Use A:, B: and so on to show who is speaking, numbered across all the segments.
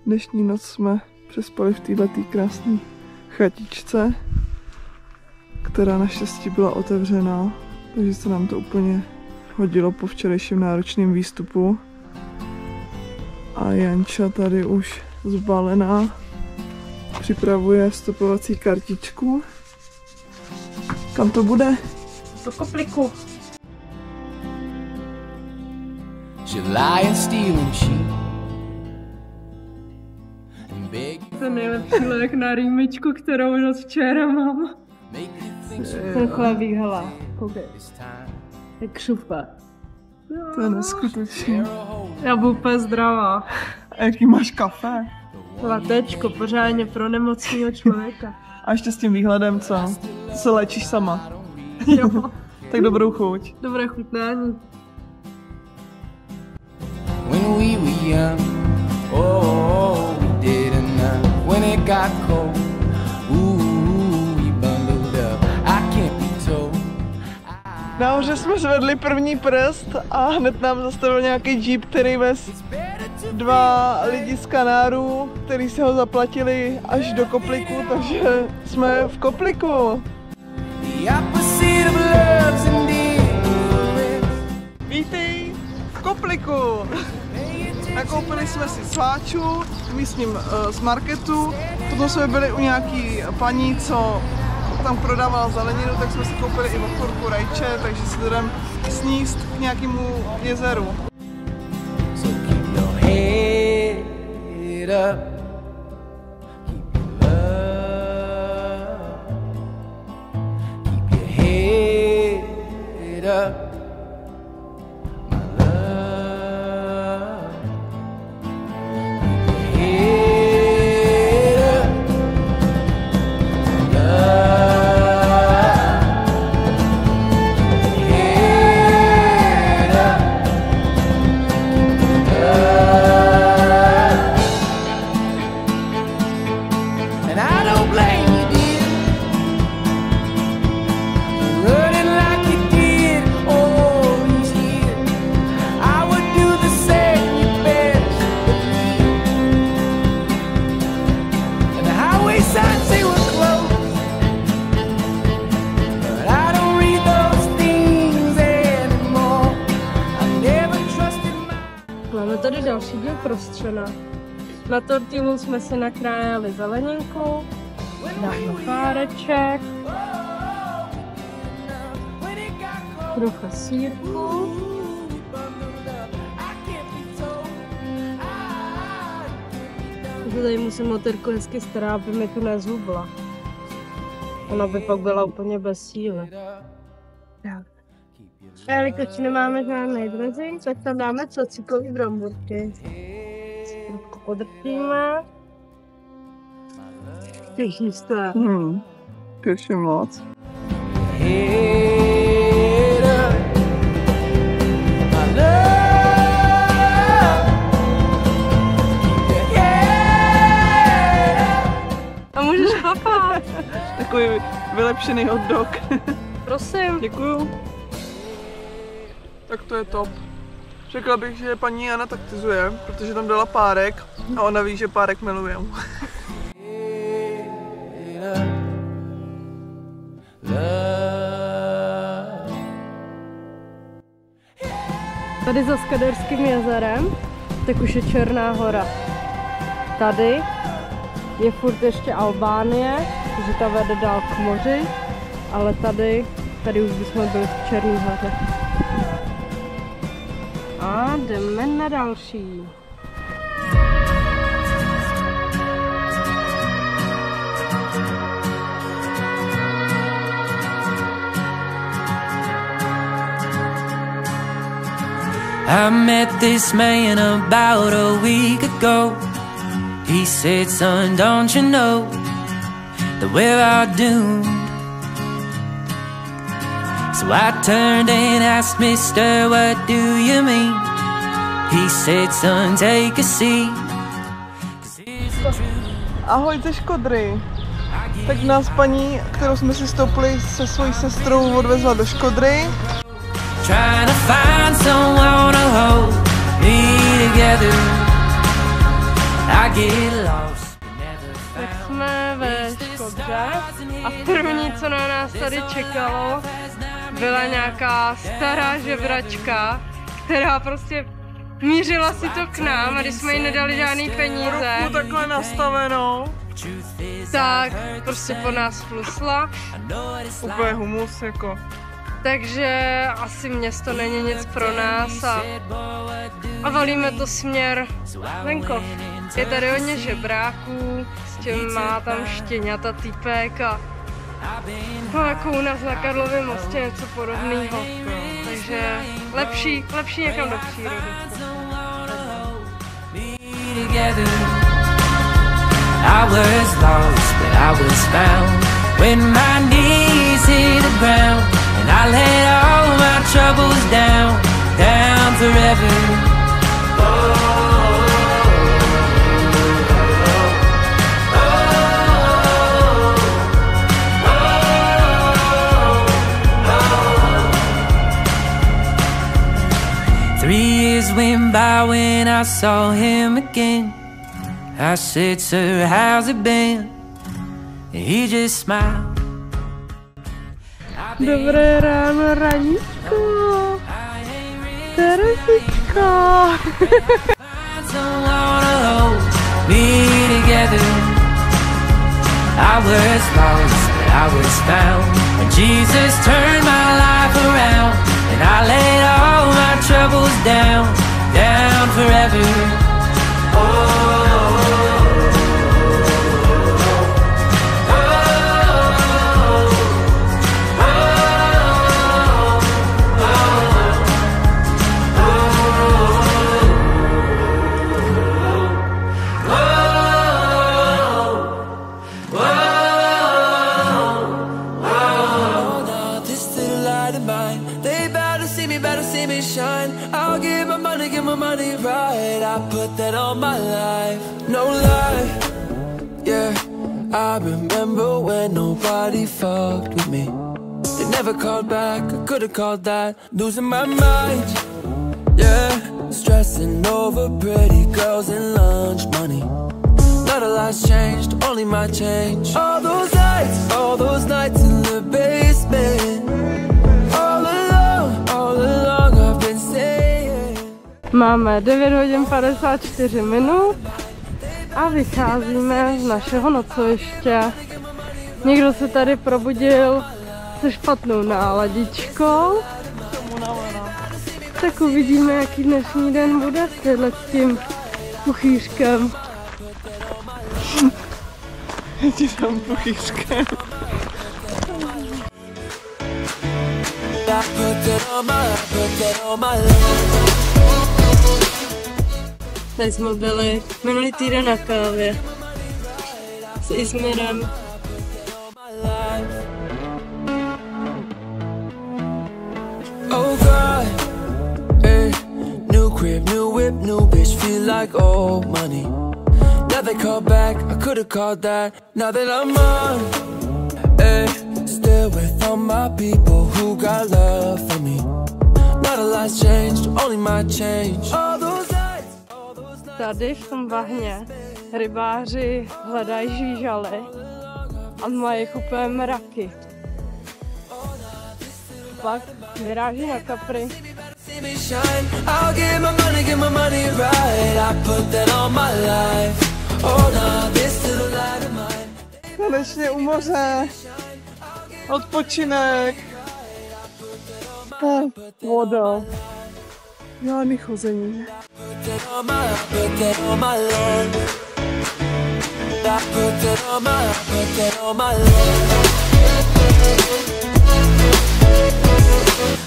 A: Dnešní noc jsme přespali v této krásné chatičce, která naštěstí byla otevřená, takže se nám to úplně hodilo po včerejším náročném výstupu. A Janča tady už zbalená připravuje stopovací kartičku. Kam to bude?
B: Do kopliku. To nejlepší lék na rýmičku, kterou od včera mám. Ten chlebík, hele, koukej. Je křupa.
A: To je neskutečný.
B: Já budu úplně zdravá.
A: A jaký máš kafe?
B: Latečko, pořádně pro nemocného člověka.
A: A ještě s tím výhledem, co? To se léčíš sama.
B: Jo.
A: Tak dobrou chuť.
B: Dobré chutnání.
A: Nahoře jsme zvedli první prst a hned nám zastavil nějaký jeep, který vez 2 lidi z Kanárů, který si ho zaplatili až do Kopliku, takže jsme v Kopliku. Vítej v Kopliku! Nakoupili jsme si sláču v místním z marketu, potom jsme byli u nějaký paní, co tam prodávala zeleninu, tak jsme si koupili i okurku rajče, takže si to jdem sníst k nějakému jezeru.
B: Máme tady další díl prostřena. Na tortilu jsme si nakrájeli zeleninku, dáme páreček, trocha sýrku, takže tady musím motyrku hezky starat, aby mi tu nezhubla. Ona by pak byla úplně bez síly. Tak. A jelikož nemáme žádný dressing, tak tam dáme cocikový bramburky. Trošku podrtíme. Těší se.
A: Těším moc.
B: A můžeš papat.
A: Takový vylepšený hot dog.
B: Prosím.
A: Děkuju. Tak to je top. Řekla bych, že paní Jana taktizuje, protože tam dala párek a ona ví, že párek miluje.
B: Tady za Skaderským jezerem, tak už je Černá hora. Tady je furt ještě Albánie, protože ta vede dál k moři, ale tady už bychom byli v Černé hoře. A jdeme na další.
C: I met this man about a week ago. He said, son, don't you know that we're all doomed? So I turned and asked, mister, what do you mean? He said, son, take a seat.
A: Ahoj ze Škodry. Tak nás paní, kterou jsme si stoupili se svojí sestrou, odvezla do Škodry.
C: Trying to find someone to hold me together. I get lost.
B: Tak jsme ve Škodře a první, co na nás tady čekalo, byla nějaká stará žebračka, která prostě mířila si to k nám a když jsme jí nedali žádný peníze,
A: Ruku takhle nastavenou.
B: tak prostě po nás flusla.
A: Úplně humus jako.
B: Takže asi město není nic pro nás a valíme to směr venkov. Je tady hodně žebráků, s tím má tam štěňata týpek a no, jako u nás na Karlově mostě něco podobného. Takže lepší někam do přírody.
C: I was lost, but I was found when my knees hit the ground and I laid all my troubles down, down forever. Went by when I saw him again. I said, sir, how's it been? And he just smiled.
B: Dobré ráno, Raničko. Teresička.
C: I was lost, but I was found when Jesus turned my life around and I laid all my troubles down, down forever. I'll give my money right. I put that on my life, no lie. Yeah, I remember when nobody fucked with me. They never called back, I could've called that. Losing my mind, yeah. Stressing over pretty girls and lunch money. Not a lot's changed, only my change. All those nights in the basement.
B: Máme 9 hodin 54 minut a vycházíme z našeho nocviště. Někdo se tady probudil se špatnou náladičkou. Tak uvidíme, jaký dnešní den bude s tím puchýřkem.
A: Jdi tam puchýřkem.
B: Tady jsme byli minulý týden na kávě s Izmirem.
C: Oh God, hey, new crib, new whip, new bitch, feel like old money. Now they call back, I could've called that. Now that I'm on, hey, still with all my people who got love for me. Not a lot's changed, only my change. All those nights.
B: Tady v tom bahně rybáři hledají žížaly a mají jich úplně mraky. Pak vyráží na kapry.
A: Konečně u moře. Odpočinek. Voda. Žádný chození.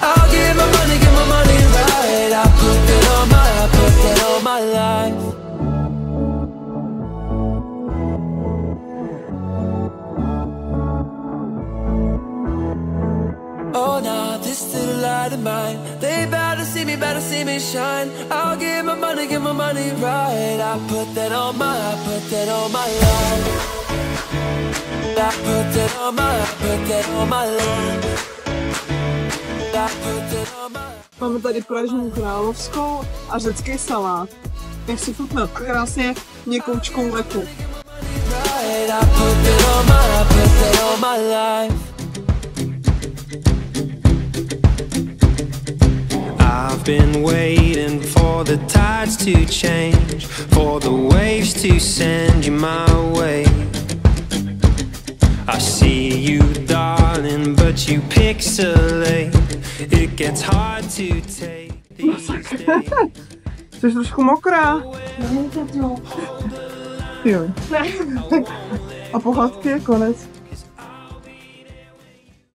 C: I'll give my money right. I put that on my life. Oh, now this little light of mine, they better see me shine. I'll give my money right. I put that on my life. I put that on my life.
A: Máme tady pražnou královskou a řecký salát. Nech si chutnat krásně měkoučkou letu.
C: I put that on my life. I've been waiting for the tides to change, for the waves to send you my way. I see you, darling, but you pixelate. It gets hard to take these days.
A: Jsi trošku mokrá. Jo. A pohádky je konec.